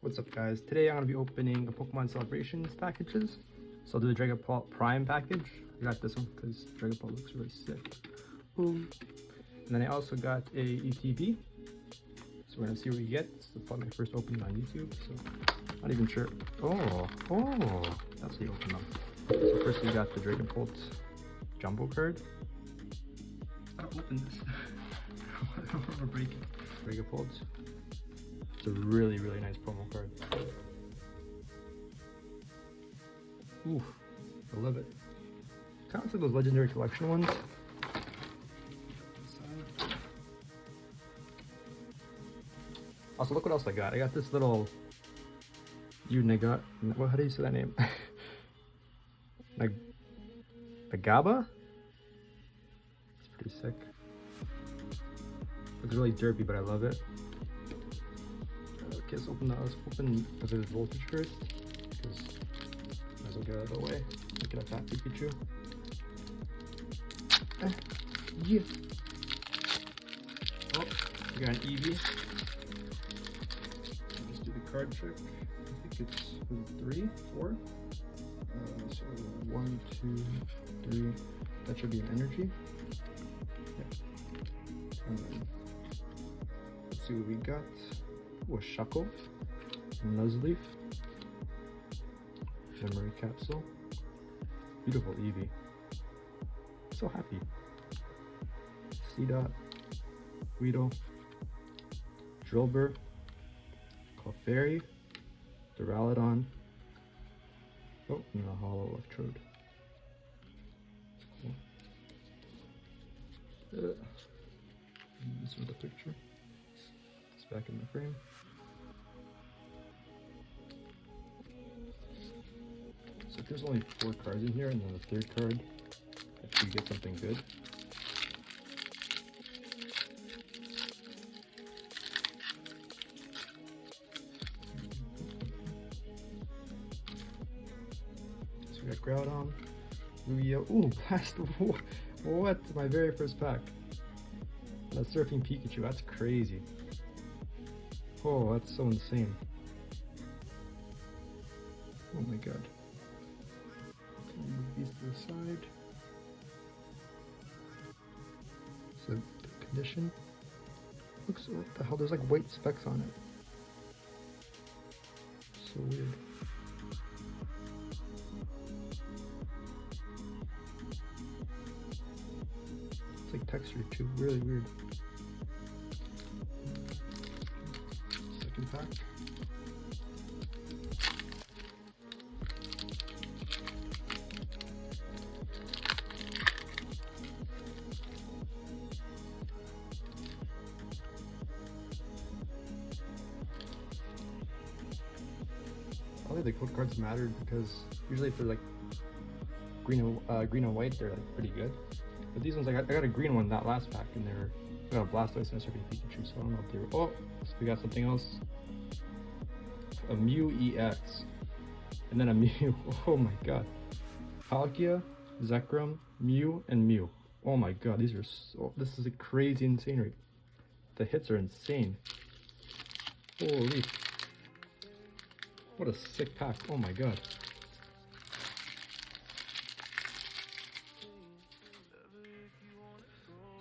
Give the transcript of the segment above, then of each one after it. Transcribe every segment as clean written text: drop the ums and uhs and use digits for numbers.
What's up guys? Today I'm going to be opening the Pokemon Celebrations packages. So I'll do the Dragapult Prime package. I got this one because Dragapult looks really sick. Boom. And then I also got a ETB. So we're going to see what we get. This is probably my first opening on YouTube, so not even sure. Oh, that's how you open them. So first we got the Dragapult Jumbo card. I don't open this. I don't want to break it. Dragapult. It's a really nice promo card. Ooh, I love it. Kind of looks like those legendary collection ones. Also, look what else I got. I got this little how do you say that name? Like Nagaba? It's pretty sick. Looks really derpy, but I love it. Okay, let's open that. Let's open the voltage first, because might as well get it out of the way. Look at that Pikachu. Yeah. Oh, we got an Eevee. Let's do the card trick. I think it's 3, 4. So 1, 2, 3. That should be an energy. Yep. And then let's see what we got. Ooh, a Shuckle, Nuzleaf, Memory Capsule, beautiful Eevee. So happy. Seedot, Weedle, Drillbur, Clefairy, Duraludon. Oh, and a Hollow Electrode. Cool. This is the picture. It's back in the frame. So there's only 4 cards in here, and then the 3rd card, if you get something good. So we got Groudon, Lugia. Ooh, Blast! What? My very first pack. That Surfing Pikachu. That's crazy. Oh, that's so insane. Oh my god. Move these to the side. So the condition looks, what the hell, there's like white specks on it. So weird. It's like texture too, really weird. Second pack. Probably the code cards mattered because usually if they're like green and white, they're like pretty good. But these ones, I got a green one that last pack, and I got a Blastoise and a Surfing Pikachu, so I don't know if they were. Oh, so we got something else. A Mew EX, and then a Mew. Oh my god. Palkia, Zekrom, Mew, and Mew. Oh my god, these are so. This is a crazy insane rate. The hits are insane. Holy. What a sick pack. Oh my god.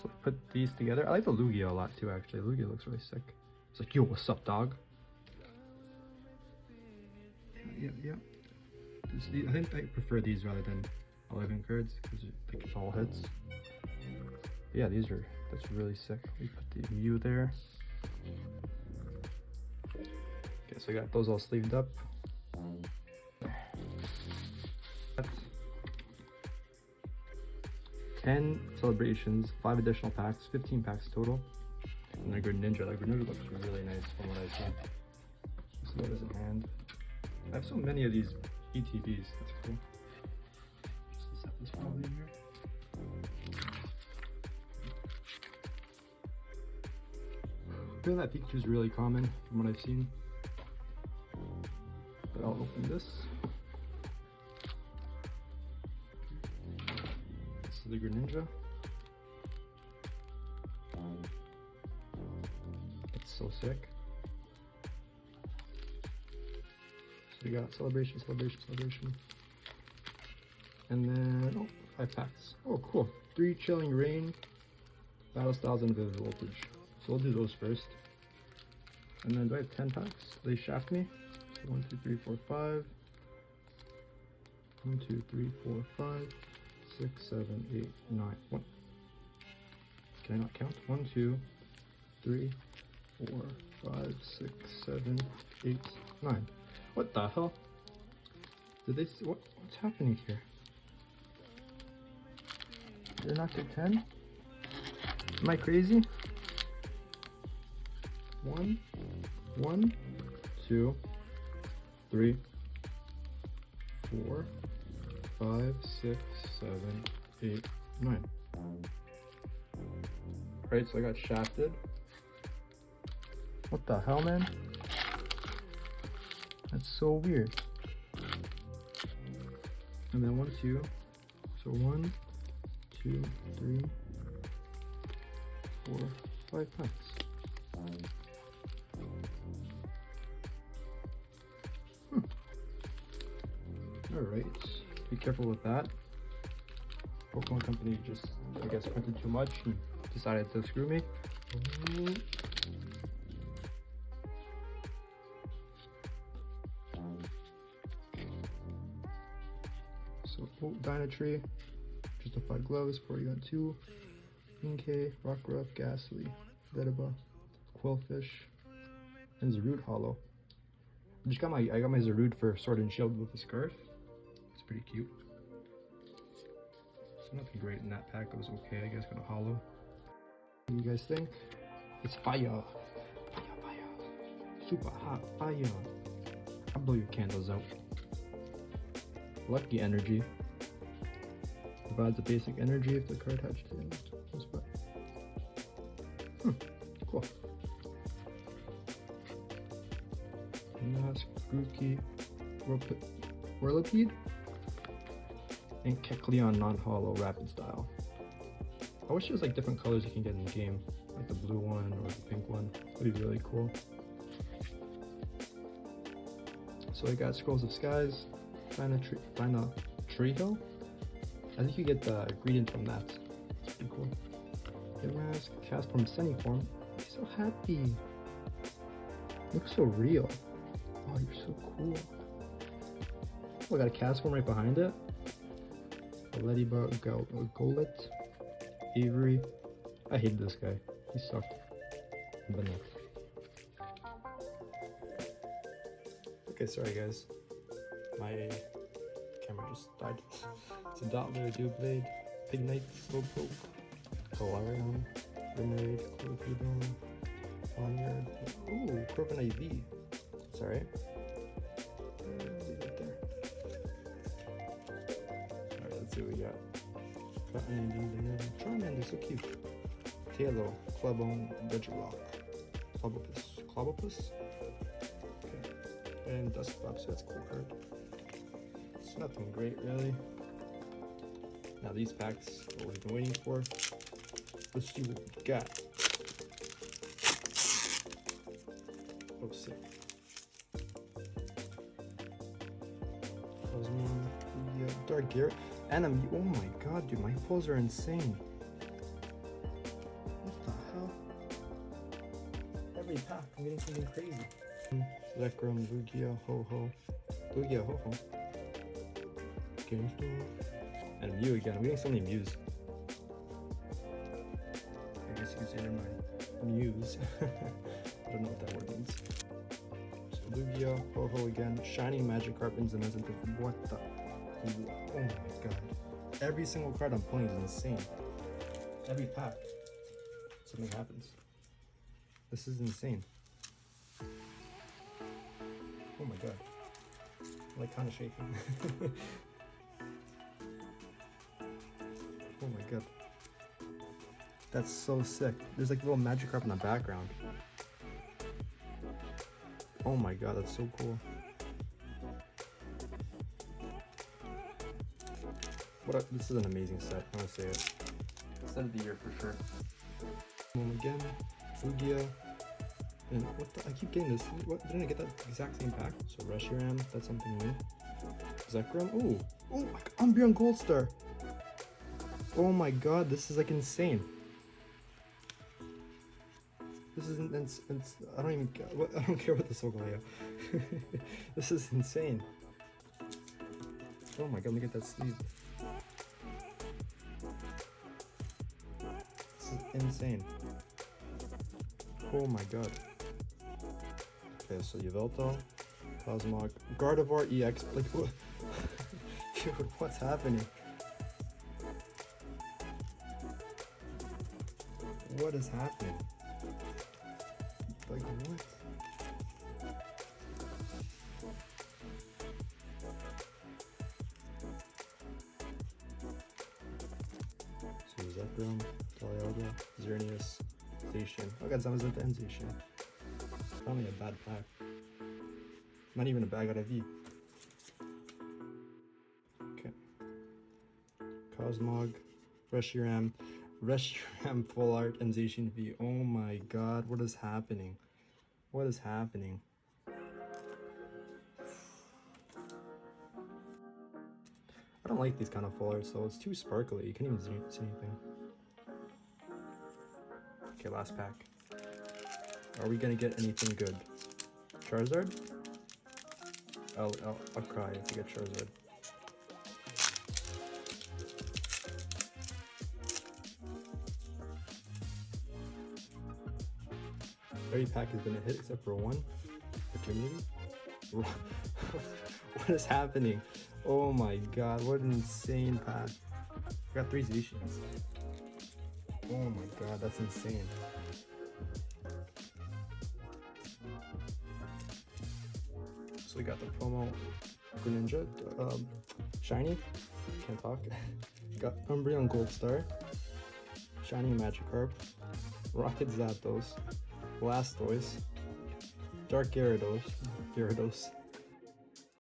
So put these together. I like the Lugia a lot too, actually. Lugia looks really sick. It's like, yo, what's up, dog? Yeah. I think I prefer these rather than 11 cards because it's all hits. But yeah, that's really sick. We put the Mew there. Okay, so I got those all sleeved up. 10 celebrations, 5 additional packs, 15 packs total. And then Greninja. Like Greninja looks really nice from what I've seen. So that is in hand. I have so many of these ETBs. That's cool. Just set this probably in here. I feel that Pikachu is really common from what I've seen. But I'll open this. This is the Greninja. It's so sick. we got celebration, celebration, celebration. And then, oh, 5 packs. Oh, cool. 3 Chilling Reign, Battle Styles, and Vivid Voltage. So we'll do those first. And then do I have 10 packs? They shaft me. So 1, 2, 3, 4, 5. 1, 2, 3, 4, 5, 6, 7, 8, 9. 1. Can I not count? 1, 2, 3, 4, 5, 6, 7, 8, 9. What the hell? Did they see, what's happening here? Did I not get 10? Am I crazy? 1, 1, 2, 3, 4, 5, 6, 7, 8, 9. Right, so I got shafted. What the hell, man? That's so weird. And then 1, 2. So 1, 2, 3, 4, 5 packs. Alright, be careful with that. Pokemon Company just, I guess, printed too much and decided to screw me. So, Dynatree, Justified Gloves, Porygon 2, Inkay, Rockruff, Ghastly, Vetiba, Quillfish, and Zarude Hollow. I got my Zarude for Sword and Shield with the scarf. It's pretty cute. So nothing great in that pack. It was okay, I guess. Got a hollow. What do you guys think? It's fire. Fire, fire. Super hot fire. I'll blow your candles out. Lucky Energy. Provides a basic energy if the card hatched in. Cool. Mask, Grookey, Whirlipede, and Kecleon non-hollow rapid style. I wish there was like different colors you can get in the game, like the blue one or the pink one. Would be really cool. So I got Scrolls of Skies, Treehill. I think you get the ingredient from that. It's pretty cool. Get Mask, Castform, Sunnyform. I'm so happy. Looks so real. Oh, you're so cool. Oh, I got a Castform right behind it. A Ladybug, Golett, Avery. I hated this guy. He sucked. But no. Okay, sorry guys. My camera just died. It's a Dottler, Doublade, Pignite, Slowpoke, Galarian, Grenade, Clopidon, Ponyard. Ooh, Corviknight V. Sorry. Leave it there. Alright, let's see what we got. Charmander, so cute. Tailo, Clebone, Regirock, Clobopus. Okay. And Dusclops, that's a cool card. It's nothing great, really. Now these packs, what we've been waiting for. Let's see what we got. Oh, sick. Cosmon, Dark Gear, Enemy. Oh my god, dude, my pulls are insane. What the hell? Every pack, I'm getting something crazy. Zekrom, Lugia, Ho-Ho. Lugia, Ho-Ho. Game Store. And Mew again. I'm getting so many Mews. I guess you could say they're my Mews. I don't know what that word means. So Lugia, Ho-Ho again. Shiny Magikarp, and Zamazenta. What the? Oh my god. Every single card I'm pulling is insane. Every pack, something happens. This is insane. Oh my god. I'm like kind of shaking. Oh my god. That's so sick. There's like a little Magikarp in the background. Oh my god, that's so cool. This is an amazing set, I want to say it. Set of the year for sure. Again, Lugia, And what the, I keep getting this. What, didn't I get that exact same pack? So Reshiram, that's something new. Zekrom, ooh, oh, Umbreon Gold Star. Oh my god, this is like insane. This is I don't even I don't care what the Solgaleo. This is insane. Oh my god, look at that sleeve. This is insane. Oh my god. Okay, so Yveltal, Cosmog, Gardevoir EX. Like, what? Dude, what's happening? What is happening? Like, what? So Zekrom, Galioga, Xerneas, Zacian. Oh god, Zamazenta and Zacian. Probably a bad pack. Not even a bag out of V. Okay. Cosmog, Reshiram, Full Art, and Zacian V. Oh my god, what is happening? What is happening? I don't like these kind of full arts, so it's too sparkly. You can't even see anything. Okay, last pack. Are we gonna get anything good? Charizard? I'll cry if we get Charizard. Every pack has been a hit except for one opportunity. What is happening? Oh my god, what an insane pack. I got 3 Zacians. Oh my god, that's insane. So we got the promo Greninja, Shiny, can't talk. Got Umbreon Gold Star, Shiny Magikarp, Rocket Zapdos, Blastoise, Dark Gyarados,